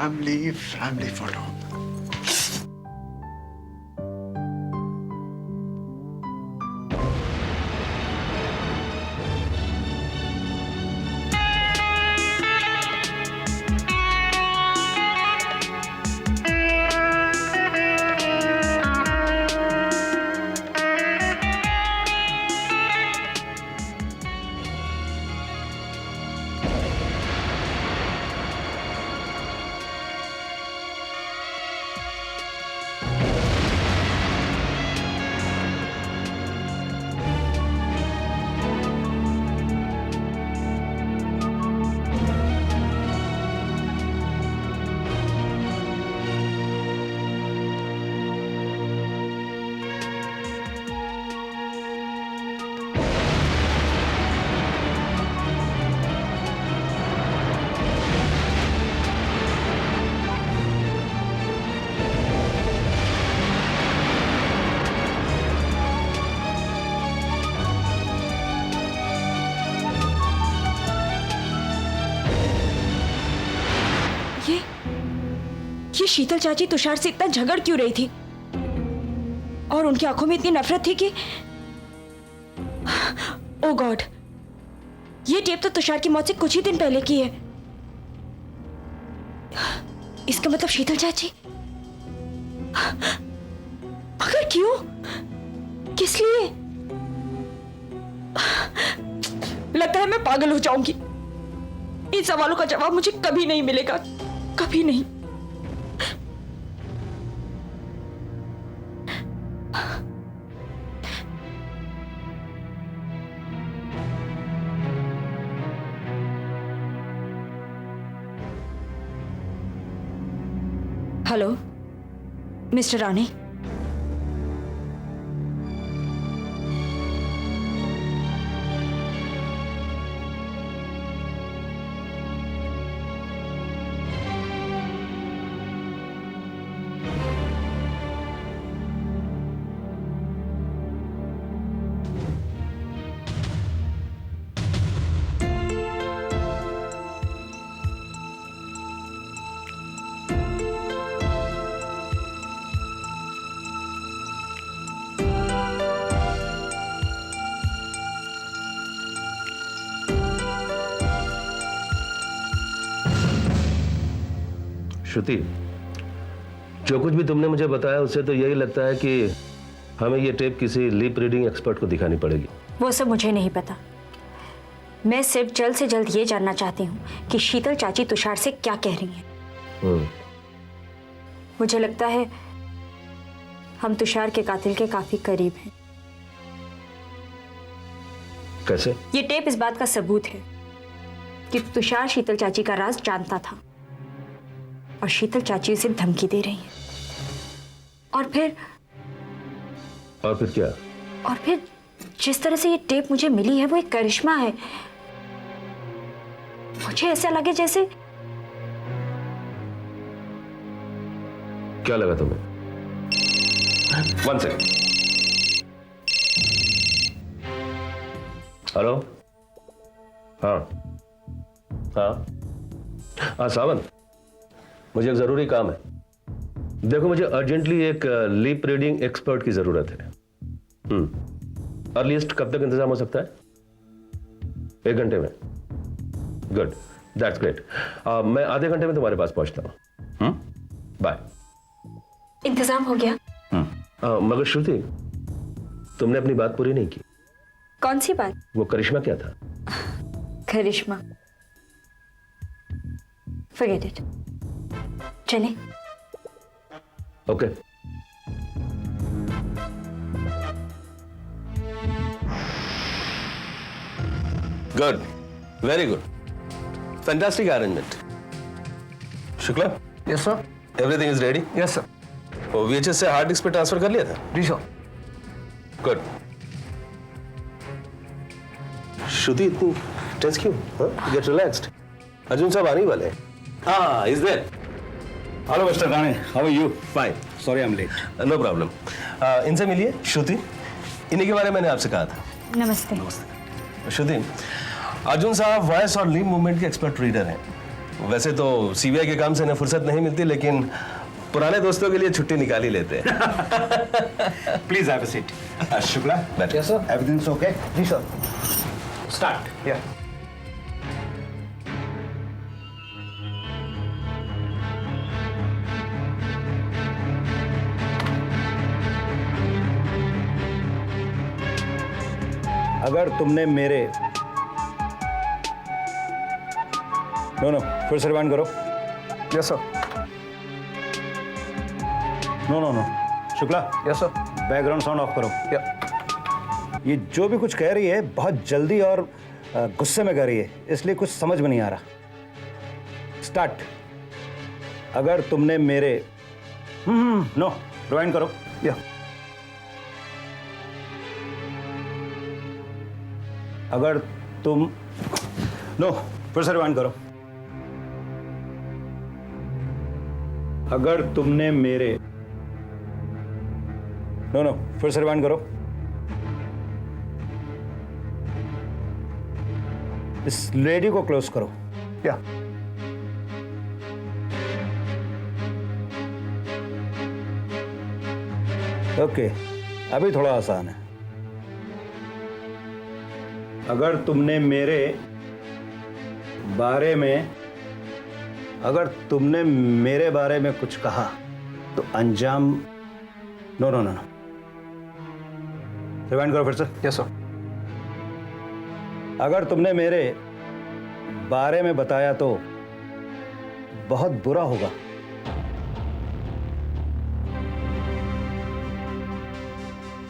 Family photo. ये शीतल चाची तुषार से इतना झगड़ क्यों रही थी और उनकी आंखों में इतनी नफरत थी कि ओ गॉड, ये टेप तो तुषार की मौत से कुछ ही दिन पहले की है। इसका मतलब शीतल चाची, मगर क्यों, किस लिए? लगता है मैं पागल हो जाऊंगी। इन सवालों का जवाब मुझे कभी नहीं मिलेगा, कभी नहीं। हेलो मिस्टर राणे, श्रुति, जो कुछ भी तुमने मुझे बताया उससे तो यही लगता है कि हमें ये टेप किसी लिप रीडिंग एक्सपर्ट को दिखानी पड़ेगी। वो सब मुझे नहीं पता। मैं सिर्फ जल्द से जल्द ये जानना चाहती हूँ कि शीतल चाची तुषार से क्या कह रही हैं। मुझे लगता है हम तुषार के कातिल के काफी करीब हैं। कैसे? ये टेप इस बात का सबूत है कि तुषार शीतल चाची का राज जानता था और शीतल चाची उसे धमकी दे रही है। और फिर क्या? और फिर जिस तरह से ये टेप मुझे मिली है वो एक करिश्मा है। मुझे ऐसा लगे जैसे। क्या लगा तुम्हें? 1 सेकंड। हेलो? हाँ हाँ सावंत, मुझे एक जरूरी काम है। देखो, मुझे अर्जेंटली एक लिप रीडिंग एक्सपर्ट की जरूरत है। अर्लीस्ट कब तक इंतजाम हो सकता है? 1 घंटे में? Good, that's great. मैं आधे घंटे में तुम्हारे पास पहुंचता हूं। बाय। इंतजाम हो गया? मगर श्रुति, तुमने अपनी बात पूरी नहीं की। कौन सी बात? वो करिश्मा क्या था? करिश्मा, forget it। चले? Okay. Good, very good, fantastic arrangement. Shukla? Yes sir. Everything is ready? Yes sir. वो VHS से हार्ड डिस्क पे ट्रांसफर कर लिया था? जी सर। गुड। श्रुति, इतनी टेंस क्यों? Gate relaxed. अर्जुन साहब आने वाले हैं। हाँ, is there. Hello mister Rane, how are you? Fine. Sorry I am late. No problem. इनसे मिलिए। श्रुति, इन्हीं के बारे में मैंने आपसे कहा था। नमस्ते। श्रुति, अर्जुन साहब वॉइस और लिप मूवमेंट के एक्सपर्ट रीडर हैं। वैसे तो सीबीआई के काम से ना फुर्सत नहीं मिलती, लेकिन पुराने दोस्तों के लिए छुट्टी निकाल ही लेते हैं। Please have a seat. Shukla, बैठिए। Yes sir, everything okay? जी सर। स्टार्ट। या अगर तुमने मेरे नो फिर से रिवाइंड करो। Yes sir. No Shukla, yes sir. Background sound off करो। या ये जो भी कुछ कह रही है बहुत जल्दी और गुस्से में कह रही है, इसलिए कुछ समझ में नहीं आ रहा। स्टार्ट। अगर तुमने मेरे नो रिवाइंड करो। या अगर तुम नो फिर से रिवाइंड करो। अगर तुमने मेरे नो फिर से रिवाइंड करो। इस लेडी को क्लोज करो। या ओके, अभी थोड़ा आसान है। अगर तुमने मेरे बारे में कुछ कहा तो अंजाम नो रिवाइंड करो फिर से। Yes sir. अगर तुमने मेरे बारे में बताया तो बहुत बुरा होगा।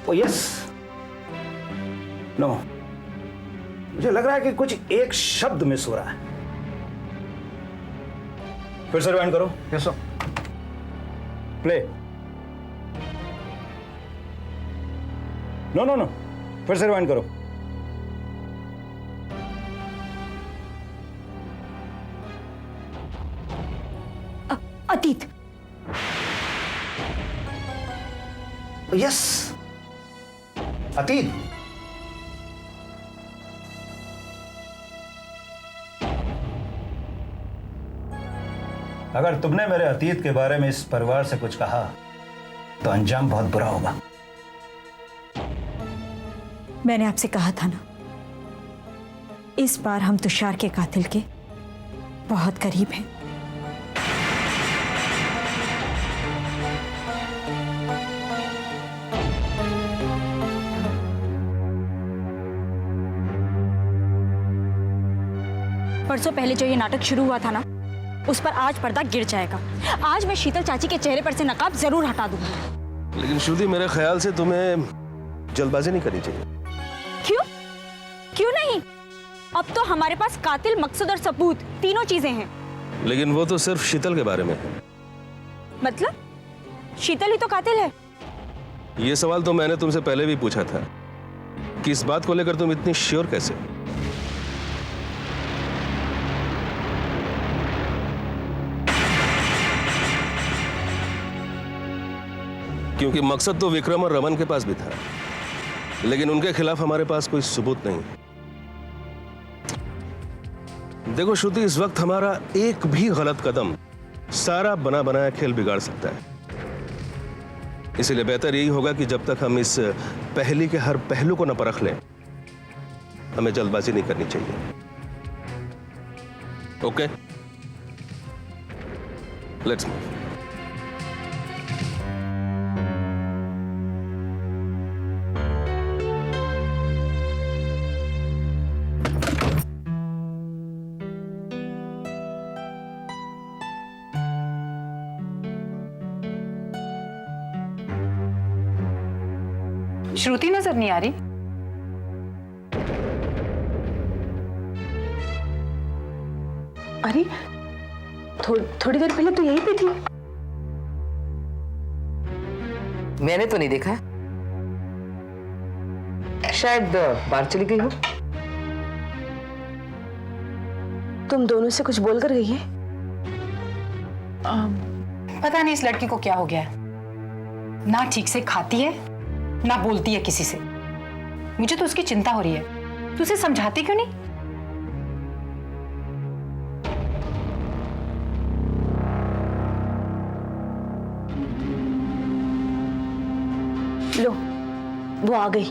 ओ यस नो, मुझे लग रहा है कि कुछ एक शब्द मिस हो रहा है। फिर से रिवाइंड करो। Yes sir. प्ले। नो फिर से रिवाइंड करो। अतीत। यस, अतीत। अगर तुमने मेरे अतीत के बारे में इस परिवार से कुछ कहा तो अंजाम बहुत बुरा होगा। मैंने आपसे कहा था ना, इस बार हम तुषार के कातिल के बहुत करीब हैं। परसों पहले जो ये नाटक शुरू हुआ था ना, उस पर आज पर्दा गिर जाएगा। आज मैं शीतल चाची के चेहरे पर से नकाब जरूर हटा दूंगी। लेकिन श्रुति, मेरे ख्याल से तुम्हें जल्दबाजी नहीं करनी चाहिए। क्यों नहीं? अब तो हमारे पास कातिल, मकसद और सबूत तीनों चीजें हैं। लेकिन वो तो सिर्फ शीतल के बारे में है। मतलब शीतल ही तो कातिल है। ये सवाल तो मैंने तुमसे पहले भी पूछा था कि इस बात को लेकर तुम इतनी श्योर कैसे? क्योंकि मकसद तो विक्रम और रमन के पास भी था, लेकिन उनके खिलाफ हमारे पास कोई सबूत नहीं। देखो श्रुति, इस वक्त हमारा एक भी गलत कदम सारा बना बनाया खेल बिगाड़ सकता है। इसलिए बेहतर यही होगा कि जब तक हम इस पहेली के हर पहलू को न परख लें, हमें जल्दबाजी नहीं करनी चाहिए। Okay, let's move. श्रुति नजर नहीं आ रही। अरे थोड़ी देर पहले तो यहीं पे थी। मैंने तो नहीं देखा, शायद बाहर चली गई हो। तुम दोनों से कुछ बोल कर गई है? पता नहीं इस लड़की को क्या हो गया है, ना ठीक से खाती है ना बोलती है किसी से। मुझे तो उसकी चिंता हो रही है। तू उसे समझाती क्यों नहीं? लो, वो आ गई।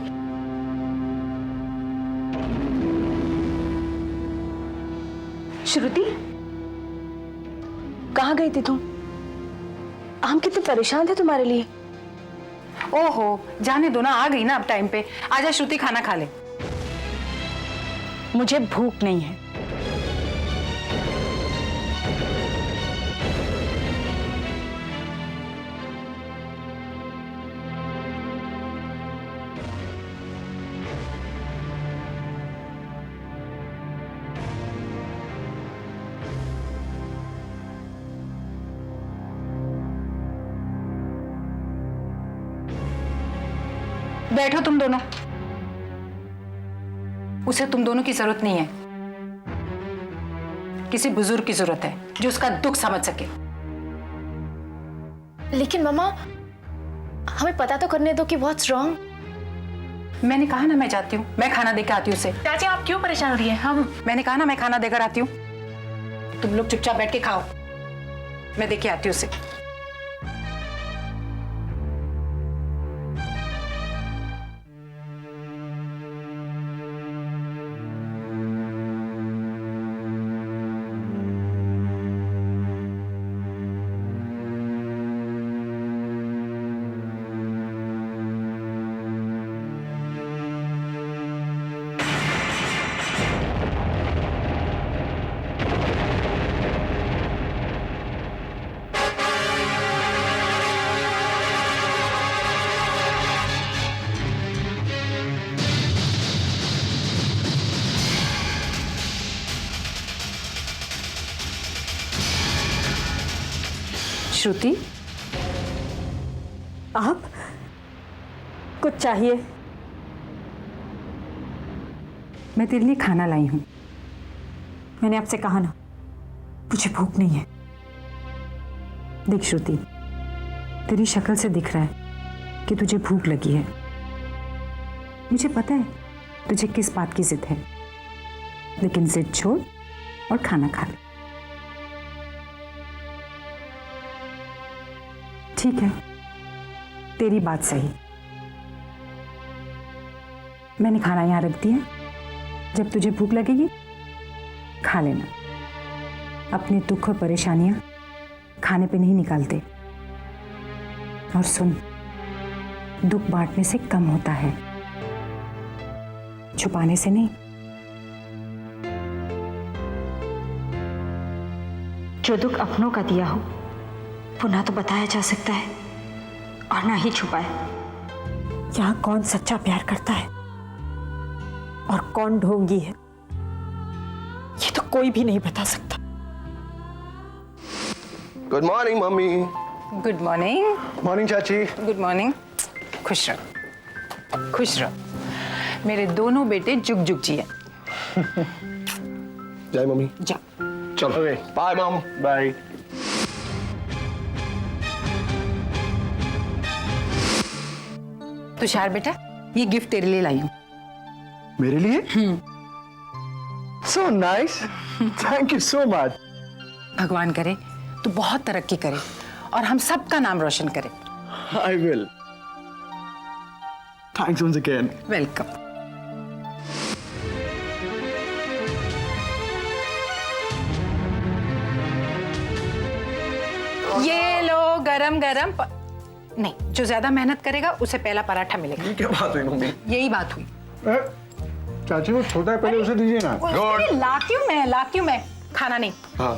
श्रुति, कहाँ गई थी तुम? हम कितने परेशान थे तुम्हारे लिए। ओहो, जाने दो ना, आ गई ना अब टाइम पे। आजा श्रुति, खाना खा ले। मुझे भूख नहीं है। बैठो तुम दोनों। उसे तुम दोनों की जरूरत नहीं है, किसी बुजुर्ग की जरूरत है जो उसका दुख समझ सके। लेकिन मम्मा, हमें पता तो करने दो कि व्हाट्स रॉन्ग। मैंने कहा ना मैं जाती हूँ, मैं खाना देकर आती हूँ उसे। चाची, आप क्यों परेशान हो रही हैं? मैंने कहा ना मैं खाना देकर आती हूँ, तुम लोग चुपचाप बैठ के खाओ, मैं देके आती हूँ उसे। श्रुति, आप कुछ चाहिए? मैं तेरे लिए खाना लाई हूँ। मैंने आपसे कहा ना, मुझे भूख नहीं है। देख श्रुति, तेरी शक्ल से दिख रहा है कि तुझे भूख लगी है। मुझे पता है तुझे किस बात की जिद है, लेकिन जिद छोड़ और खाना खा ले। ठीक है, तेरी बात सही। मैंने खाना यहाँ रख दिया, जब तुझे भूख लगेगी खा लेना। अपने दुख और परेशानियां खाने पे नहीं निकालते। और सुन, दुख बांटने से कम होता है, छुपाने से नहीं। जो दुख अपनों का दिया हो वो ना तो बताया जा सकता है और ना ही छुपाए। यहाँ कौन सच्चा प्यार करता है और कौन ढोंगी है, ये तो कोई भी नहीं बता सकता। गुड मॉर्निंग मम्मी। Good morning. मॉर्निंग चाची। Good morning. खुश रहो, खुश रहो। मेरे दोनों बेटे जुग जुग जिए। जय मम्मी। जा। चलो बाय मॉम। बाय। तुषार बेटा, ये गिफ्ट तेरे लिए लाई हूँ। मेरे लिए? So nice, thank you so much. भगवान करे तू बहुत तरक्की करे और हम सबका नाम रोशन करे। I will. Thanks once again. Welcome. ये लो गरम गरम नहीं, जो ज्यादा मेहनत करेगा उसे पहला पराठा मिलेगा। क्या बात हुई मम्मी? यही बात हुई। चाची वो छोटा है, पहले उसे दीजिए ना। लाती हूँ मैं। खाना नहीं। हाँ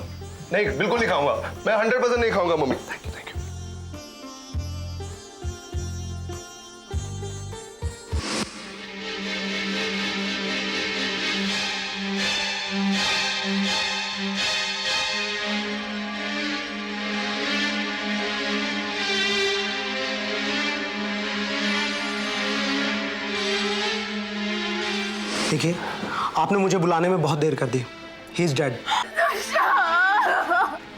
नहीं, बिल्कुल नहीं खाऊंगा मैं। 100% नहीं खाऊंगा मम्मी। Thank you thank you. देखिए, आपने मुझे बुलाने में बहुत देर कर दी। He is dead.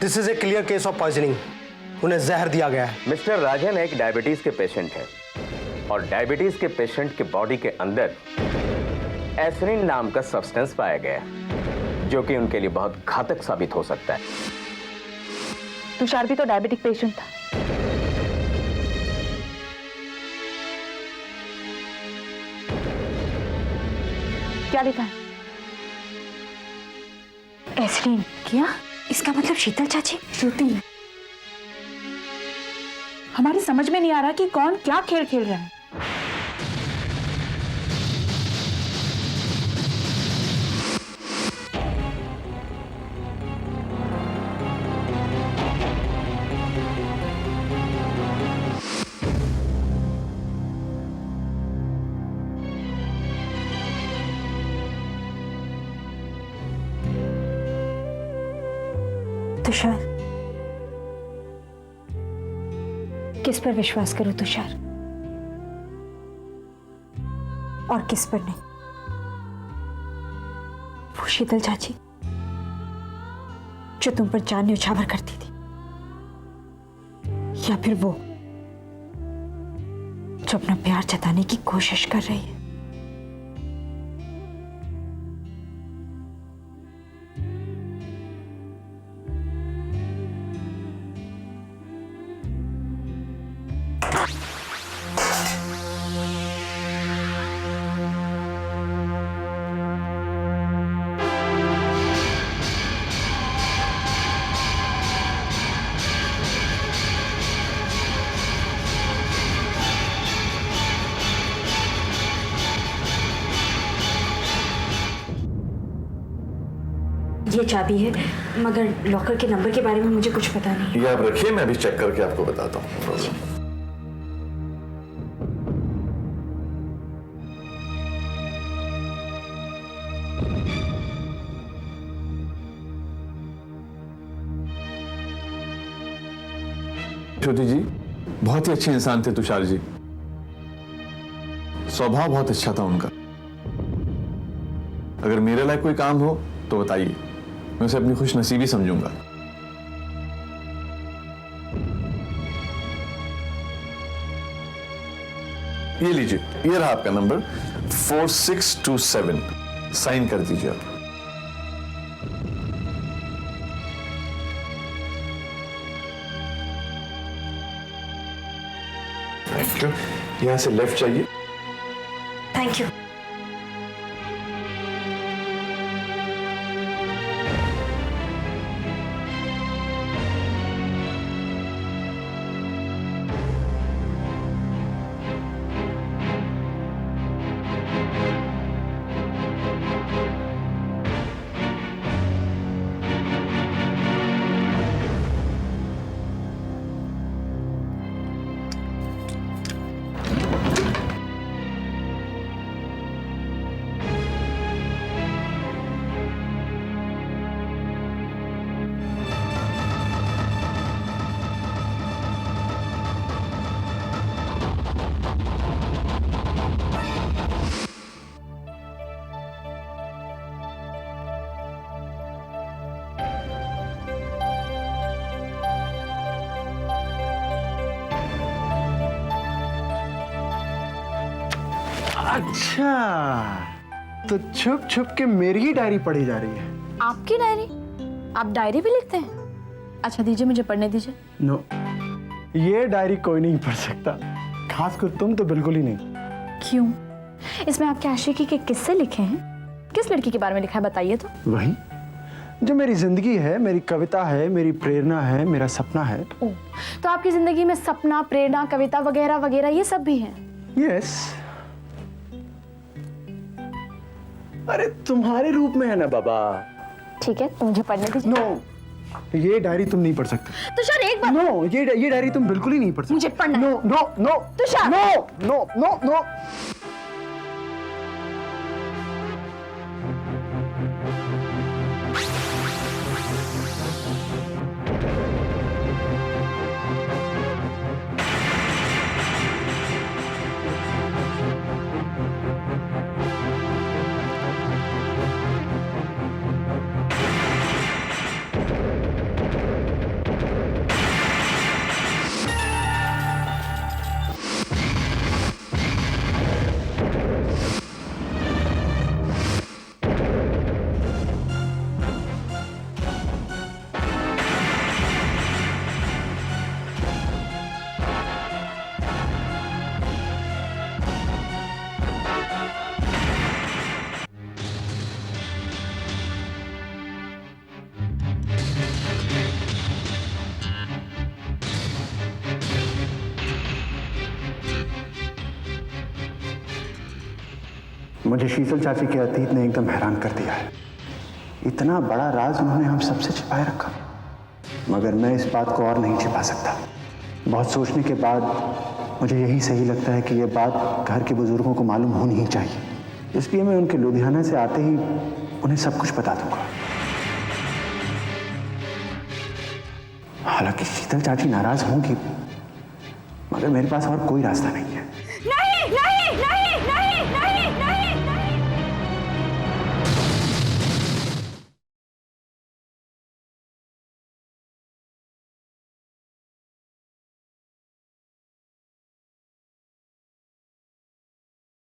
This is a clear case of poisoning. उन्हें जहर दिया गया है। मिस्टर राजन एक डायबिटीज के पेशेंट है और डायबिटीज के पेशेंट के बॉडी के अंदर एस्पिरिन नाम का सब्सटेंस पाया गया है, जो कि उनके लिए बहुत घातक साबित हो सकता है। तुषार भी तो डायबिटिक पेशेंट था। क्या लिखा है? एसरीन क्या? इसका मतलब शीतल चाची? श्रुति, हमारी समझ में नहीं आ रहा कि कौन क्या खेल खेल रहा है। तुषार, किस पर विश्वास करूं तुषार, और किस पर नहीं? वो शीतल चाची जो तुम पर जान न्यौछावर करती थी, या फिर वो जो अपना प्यार जताने की कोशिश कर रही है? ये चाबी है, मगर लॉकर के नंबर के बारे में मुझे कुछ पता नहीं। ये आप रखिए, मैं अभी चेक करके आपको बताता हूँ। श्रुति जी बहुत ही अच्छे इंसान थे तुषार जी, स्वभाव बहुत अच्छा था उनका। अगर मेरे लायक कोई काम हो तो बताइए, मैं उसे अपनी खुश नसीबी समझूंगा। ये लीजिए, ये रहा आपका नंबर 4627, साइन कर दीजिए आप। Thank you. यहां से लेफ्ट चाहिए। Thank you. अच्छा, तो छुप छुप के मेरी ही डायरी पढ़ी जा रही है। आपकी डायरी? आप डायरी भी लिखते हैं? अच्छा दीजिए, मुझे पढ़ने दीजिए। नो, ये डायरी कोई नहीं पढ़ सकता, खासकर तुम तो बिल्कुल ही नहीं। क्यों? इसमें आपके आशिकी के किस्से लिखे हैं? किस लड़की के बारे में लिखा है बताइए तो। वही जो मेरी जिंदगी है, मेरी कविता है, मेरी प्रेरणा है, मेरा सपना है। ओह, तो आपकी जिंदगी में सपना, प्रेरणा, कविता वगैरह वगैरह ये सब भी है? यस। अरे तुम्हारे रूप में है ना बाबा। ठीक है, तो मुझे पढ़ने दीजिए। नो, ये डायरी तुम नहीं पढ़ सकते। तुषार एक बार। नो, ये डायरी तुम बिल्कुल ही नहीं पढ़ सकते। मुझे पढ़ना है। No no no Tushar. No no no no. मुझे शीतल चाची के अतीत ने एकदम हैरान कर दिया है। इतना बड़ा राज उन्होंने हम सबसे छिपाए रखा, मगर मैं इस बात को और नहीं छिपा सकता। बहुत सोचने के बाद मुझे यही सही लगता है कि ये बात घर के बुजुर्गों को मालूम होनी ही चाहिए, इसलिए मैं उनके लुधियाना से आते ही उन्हें सब कुछ बता दूंगा। हालांकि शीतल चाची नाराज होंगी, मगर मेरे पास और कोई रास्ता नहीं है। नहीं नहीं नहीं नहीं